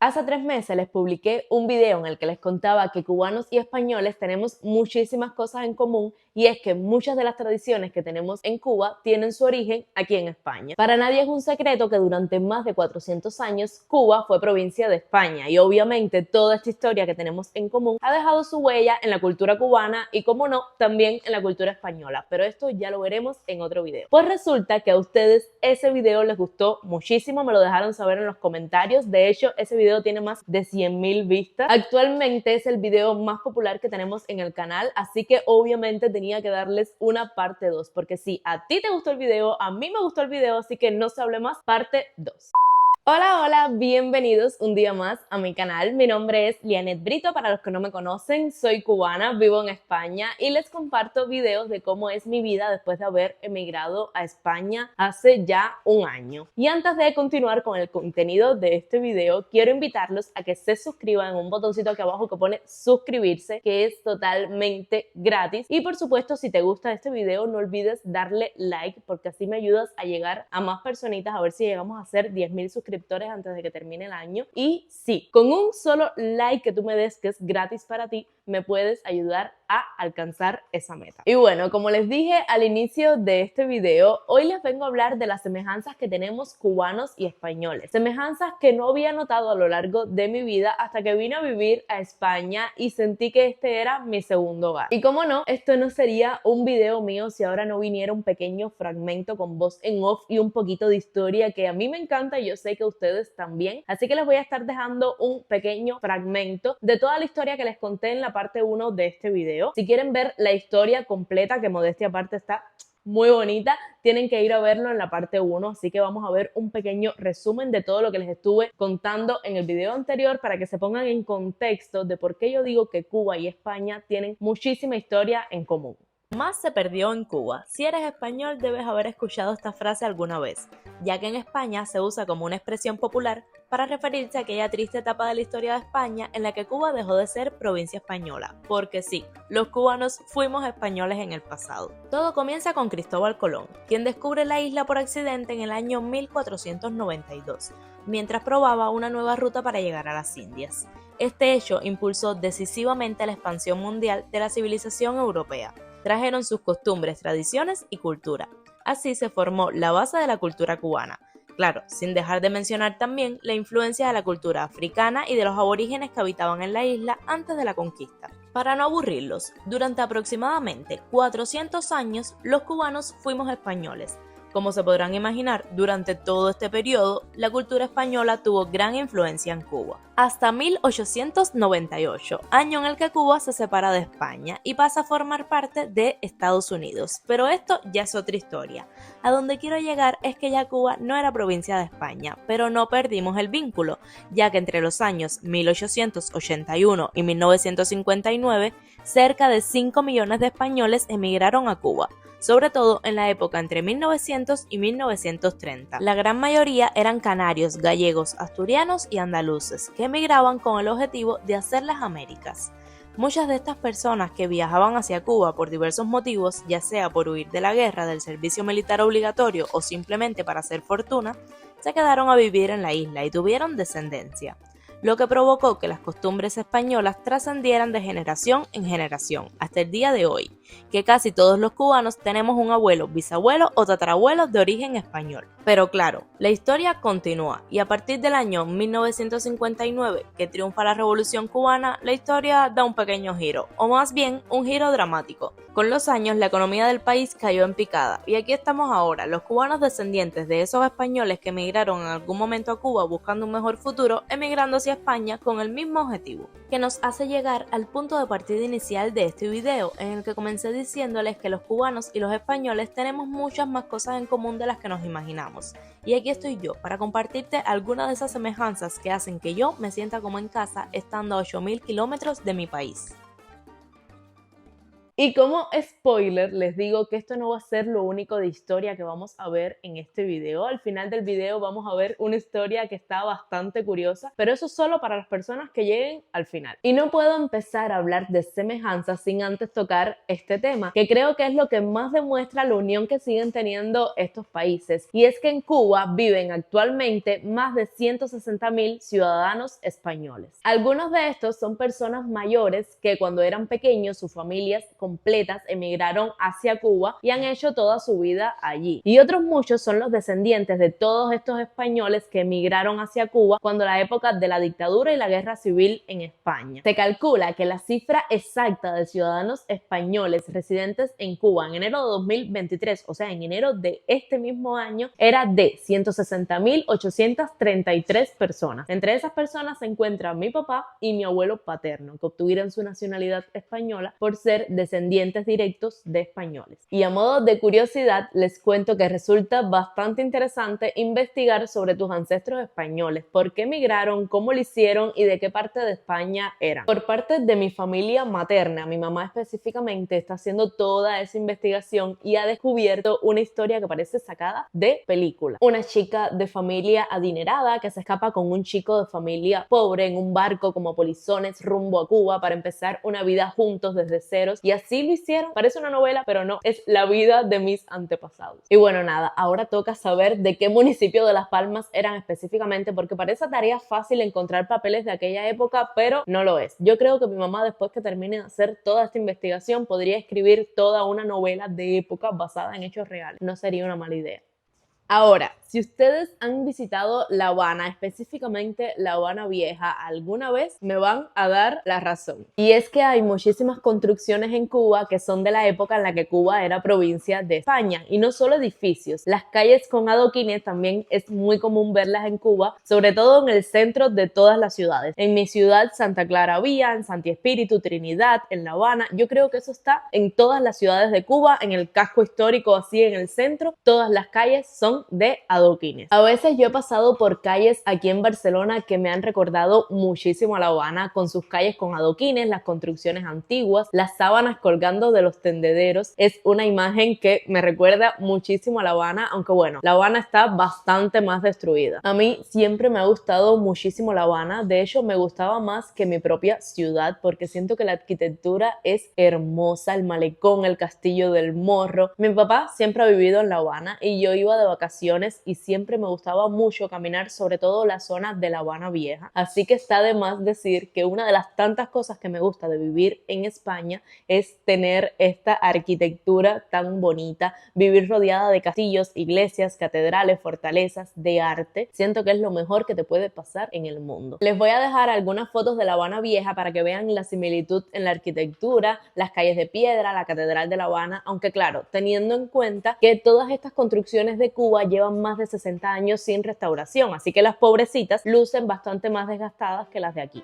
Hace 3 meses les publiqué un video en el que les contaba que cubanos y españoles tenemos muchísimas cosas en común y es que muchas de las tradiciones que tenemos en Cuba tienen su origen aquí en España. Para nadie es un secreto que durante más de 400 años Cuba fue provincia de España y obviamente toda esta historia que tenemos en común ha dejado su huella en la cultura cubana y, como no, también en la cultura española, pero esto ya lo veremos en otro video. Pues resulta que a ustedes ese video les gustó muchísimo, me lo dejaron saber en los comentarios. De hecho, ese video tiene más de 100.000 vistas. Actualmente es el video más popular que tenemos en el canal, así que obviamente tenía que darles una parte 2, porque si a ti te gustó el video, a mí me gustó el video, así que no se hable más, parte 2. Hola, hola, bienvenidos un día más a mi canal. Mi nombre es Lianet Brito, para los que no me conocen, soy cubana, vivo en España y les comparto videos de cómo es mi vida después de haber emigrado a España hace ya un año. Y antes de continuar con el contenido de este video, quiero invitarlos a que se suscriban en un botoncito aquí abajo que pone suscribirse, que es totalmente gratis. Y por supuesto, si te gusta este video, no olvides darle like, porque así me ayudas a llegar a más personitas, a ver si llegamos a hacer 10.000 suscriptores antes de que termine el año. Y sí, con un solo like que tú me des, que es gratis para ti, me puedes ayudar a alcanzar esa meta. Y bueno, como les dije al inicio de este video, hoy les vengo a hablar de las semejanzas que tenemos cubanos y españoles. Semejanzas que no había notado a lo largo de mi vida hasta que vine a vivir a España y sentí que este era mi segundo hogar. Y como no, esto no sería un video mío si ahora no viniera un pequeño fragmento con voz en off y un poquito de historia que a mí me encanta y yo sé que a ustedes también. Así que les voy a estar dejando un pequeño fragmento de toda la historia que les conté en la parte 1 de este video. Si quieren ver la historia completa, que modestia aparte está muy bonita, tienen que ir a verlo en la parte 1, así que vamos a ver un pequeño resumen de todo lo que les estuve contando en el video anterior para que se pongan en contexto de por qué yo digo que Cuba y España tienen muchísima historia en común. Más se perdió en Cuba. Si eres español debes haber escuchado esta frase alguna vez, ya que en España se usa como una expresión popular para referirse a aquella triste etapa de la historia de España en la que Cuba dejó de ser provincia española, porque sí, los cubanos fuimos españoles en el pasado. Todo comienza con Cristóbal Colón, quien descubre la isla por accidente en el año 1492, mientras probaba una nueva ruta para llegar a las Indias. Este hecho impulsó decisivamente la expansión mundial de la civilización europea. Trajeron sus costumbres, tradiciones y cultura. Así se formó la base de la cultura cubana. Claro, sin dejar de mencionar también la influencia de la cultura africana y de los aborígenes que habitaban en la isla antes de la conquista. Para no aburrirlos, durante aproximadamente 400 años los cubanos fuimos españoles. Como se podrán imaginar, durante todo este periodo, la cultura española tuvo gran influencia en Cuba. Hasta 1898, año en el que Cuba se separa de España y pasa a formar parte de Estados Unidos. Pero esto ya es otra historia. A donde quiero llegar es que ya Cuba no era provincia de España, pero no perdimos el vínculo, ya que entre los años 1881 y 1959, cerca de 5 millones de españoles emigraron a Cuba, sobre todo en la época entre 1900 y 1930. La gran mayoría eran canarios, gallegos, asturianos y andaluces, que emigraban con el objetivo de hacer las Américas. Muchas de estas personas que viajaban hacia Cuba por diversos motivos, ya sea por huir de la guerra, del servicio militar obligatorio o simplemente para hacer fortuna, se quedaron a vivir en la isla y tuvieron descendencia, lo que provocó que las costumbres españolas trascendieran de generación en generación hasta el día de hoy, que casi todos los cubanos tenemos un abuelo, bisabuelo o tatarabuelo de origen español. Pero claro, la historia continúa y a partir del año 1959, que triunfa la Revolución Cubana, la historia da un pequeño giro, o más bien un giro dramático. Con los años la economía del país cayó en picada y aquí estamos ahora, los cubanos descendientes de esos españoles que emigraron en algún momento a Cuba buscando un mejor futuro, emigrando hacia España con el mismo objetivo, que nos hace llegar al punto de partida inicial de este video, en el que comencé diciéndoles que los cubanos y los españoles tenemos muchas más cosas en común de las que nos imaginamos. Y aquí estoy yo para compartirte algunas de esas semejanzas que hacen que yo me sienta como en casa estando a 8.000 kilómetros de mi país. Y como spoiler, les digo que esto no va a ser lo único de historia que vamos a ver en este video. Al final del video vamos a ver una historia que está bastante curiosa, pero eso es solo para las personas que lleguen al final. Y no puedo empezar a hablar de semejanzas sin antes tocar este tema, que creo que es lo que más demuestra la unión que siguen teniendo estos países. Y es que en Cuba viven actualmente más de 160.000 ciudadanos españoles. Algunos de estos son personas mayores que cuando eran pequeños sus familias completas emigraron hacia Cuba y han hecho toda su vida allí. Y otros muchos son los descendientes de todos estos españoles que emigraron hacia Cuba cuando la época de la dictadura y la guerra civil en España. Se calcula que la cifra exacta de ciudadanos españoles residentes en Cuba en enero de 2023, o sea, en enero de este mismo año, era de 160.833 personas. Entre esas personas se encuentran mi papá y mi abuelo paterno, que obtuvieron su nacionalidad española por ser descendientes directos de españoles. Y a modo de curiosidad, les cuento que resulta bastante interesante investigar sobre tus ancestros españoles, por qué emigraron, cómo lo hicieron y de qué parte de España eran. Por parte de mi familia materna, mi mamá específicamente está haciendo toda esa investigación y ha descubierto una historia que parece sacada de película. Una chica de familia adinerada que se escapa con un chico de familia pobre en un barco como polizones rumbo a Cuba para empezar una vida juntos desde ceros, y así lo hicieron. Parece una novela, pero no, es la vida de mis antepasados. Y bueno, nada, ahora toca saber de qué municipio de Las Palmas eran específicamente, porque parece tarea fácil encontrar papeles de aquella época, pero no lo es. Yo creo que mi mamá, después que termine de hacer toda esta investigación, podría escribir toda una novela de época basada en hechos reales. No sería una mala idea. Ahora, si ustedes han visitado La Habana, específicamente La Habana Vieja, alguna vez me van a dar la razón. Y es que hay muchísimas construcciones en Cuba que son de la época en la que Cuba era provincia de España. Y no solo edificios, las calles con adoquines también es muy común verlas en Cuba, sobre todo en el centro de todas las ciudades. En mi ciudad, Santa Clara había, en Santi Espíritu, Trinidad, en La Habana. Yo creo que eso está en todas las ciudades de Cuba, en el casco histórico, así en el centro. Todas las calles son de adoquines. A veces yo he pasado por calles aquí en Barcelona que me han recordado muchísimo a La Habana, con sus calles con adoquines, las construcciones antiguas, las sábanas colgando de los tendederos. Es una imagen que me recuerda muchísimo a La Habana, aunque bueno, La Habana está bastante más destruida. A mí siempre me ha gustado muchísimo La Habana, de hecho me gustaba más que mi propia ciudad porque siento que la arquitectura es hermosa, el malecón, el castillo del Morro. Mi papá siempre ha vivido en La Habana y yo iba de vacaciones y siempre me gustaba mucho caminar, sobre todo la zona de La Habana Vieja. Así que está de más decir que una de las tantas cosas que me gusta de vivir en España es tener esta arquitectura tan bonita, vivir rodeada de castillos, iglesias, catedrales, fortalezas, de arte. Siento que es lo mejor que te puede pasar en el mundo. Les voy a dejar algunas fotos de La Habana Vieja para que vean la similitud en la arquitectura, las calles de piedra, la catedral de La Habana, aunque claro, teniendo en cuenta que todas estas construcciones de Cuba llevan más de 60 años sin restauración, así que las pobrecitas lucen bastante más desgastadas que las de aquí.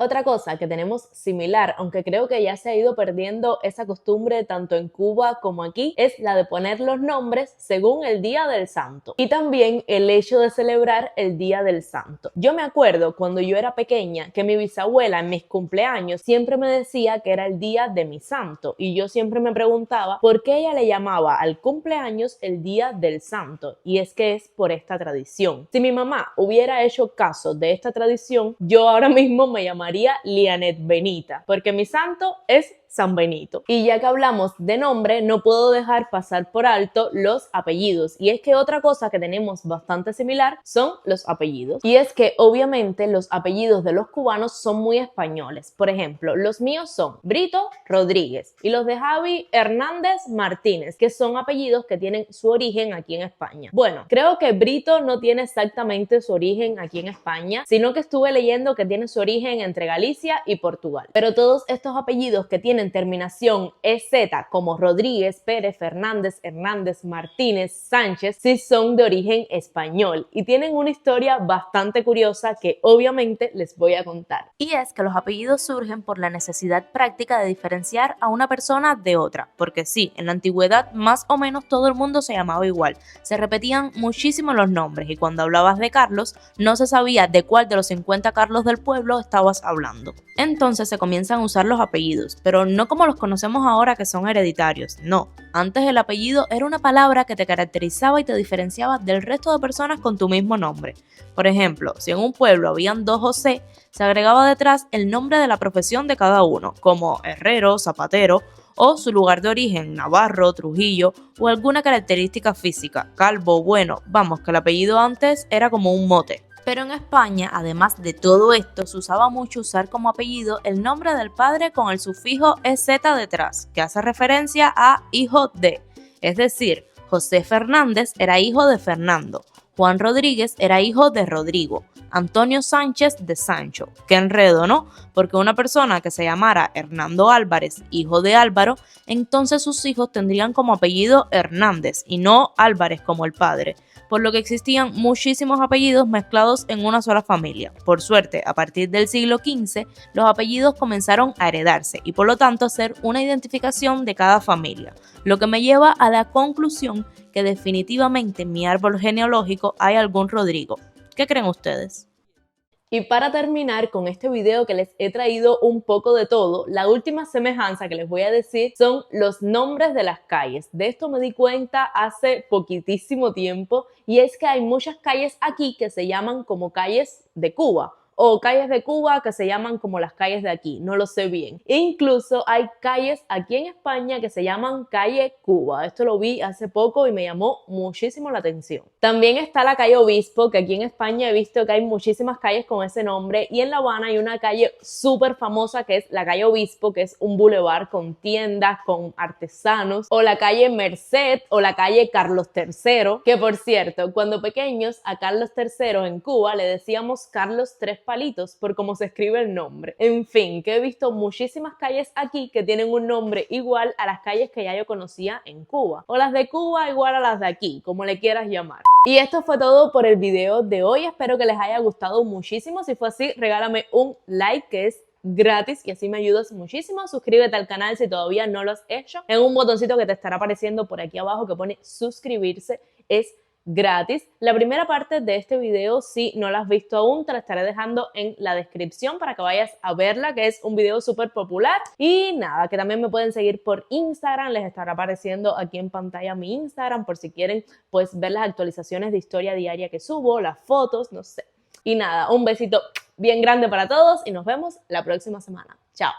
Otra cosa que tenemos similar, aunque creo que ya se ha ido perdiendo esa costumbre tanto en Cuba como aquí, es la de poner los nombres según el día del santo y también el hecho de celebrar el día del santo. Yo me acuerdo cuando yo era pequeña que mi bisabuela en mis cumpleaños siempre me decía que era el día de mi santo y yo siempre me preguntaba por qué ella le llamaba al cumpleaños el día del santo, y es que es por esta tradición. Si mi mamá hubiera hecho caso de esta tradición, yo ahora mismo me llamaría Lianet Benita, porque mi santo es San Benito. Y ya que hablamos de nombre, no puedo dejar pasar por alto los apellidos. Y es que otra cosa que tenemos bastante similar son los apellidos. Y es que obviamente los apellidos de los cubanos son muy españoles. Por ejemplo, los míos son Brito Rodríguez y los de Javi Hernández Martínez, que son apellidos que tienen su origen aquí en España. Bueno, creo que Brito no tiene exactamente su origen aquí en España, sino que estuve leyendo que tiene su origen entre Galicia y Portugal. Pero todos estos apellidos que tienen terminación EZ, como Rodríguez, Pérez, Fernández, Hernández, Martínez, Sánchez, sí son de origen español y tienen una historia bastante curiosa que obviamente les voy a contar. Y es que los apellidos surgen por la necesidad práctica de diferenciar a una persona de otra, porque sí, en la antigüedad más o menos todo el mundo se llamaba igual, se repetían muchísimo los nombres y cuando hablabas de Carlos no se sabía de cuál de los 50 Carlos del pueblo estabas hablando. Entonces se comienzan a usar los apellidos, pero no como los conocemos ahora que son hereditarios, no. Antes el apellido era una palabra que te caracterizaba y te diferenciaba del resto de personas con tu mismo nombre. Por ejemplo, si en un pueblo habían 2 José, se agregaba detrás el nombre de la profesión de cada uno, como herrero, zapatero, o su lugar de origen, Navarro, Trujillo, o alguna característica física, calvo, bueno, vamos, que el apellido antes era como un mote. Pero en España, además de todo esto, se usaba mucho usar como apellido el nombre del padre con el sufijo EZ detrás, que hace referencia a hijo de. Es decir, José Fernández era hijo de Fernando, Juan Rodríguez era hijo de Rodrigo, Antonio Sánchez de Sancho. Qué enredo, ¿no? Porque una persona que se llamara Hernando Álvarez, hijo de Álvaro, entonces sus hijos tendrían como apellido Hernández y no Álvarez como el padre, por lo que existían muchísimos apellidos mezclados en una sola familia. Por suerte, a partir del siglo XV, los apellidos comenzaron a heredarse y por lo tanto a ser una identificación de cada familia, lo que me lleva a la conclusión que definitivamente en mi árbol genealógico hay algún Rodrigo. ¿Qué creen ustedes? Y para terminar con este video que les he traído un poco de todo, la última semejanza que les voy a decir son los nombres de las calles. De esto me di cuenta hace poquitísimo tiempo y es que hay muchas calles aquí que se llaman como calles de Cuba o calles de Cuba que se llaman como las calles de aquí, no lo sé bien. E incluso hay calles aquí en España que se llaman calle Cuba. Esto lo vi hace poco y me llamó muchísimo la atención. También está la calle Obispo, que aquí en España he visto que hay muchísimas calles con ese nombre, y en La Habana hay una calle súper famosa que es la calle Obispo, que es un bulevar con tiendas, con artesanos, o la calle Merced o la calle Carlos III, que por cierto, cuando pequeños a Carlos III en Cuba le decíamos Carlos Tres Palitos por cómo se escribe el nombre. En fin, que he visto muchísimas calles aquí que tienen un nombre igual a las calles que ya yo conocía en Cuba, o las de Cuba igual a las de aquí, como le quieras llamar. Y esto fue todo por el video de hoy, espero que les haya gustado muchísimo. Si fue así, regálame un like, que es gratis y así me ayudas muchísimo. Suscríbete al canal si todavía no lo has hecho, en un botoncito que te estará apareciendo por aquí abajo que pone suscribirse, es gratis. La primera parte de este video, si no la has visto aún, te la estaré dejando en la descripción para que vayas a verla, que es un video súper popular. Y nada, que también me pueden seguir por Instagram, les estará apareciendo aquí en pantalla mi Instagram por si quieren pues ver las actualizaciones de historia diaria que subo, las fotos, no sé. Y nada, un besito bien grande para todos y nos vemos la próxima semana. Chao.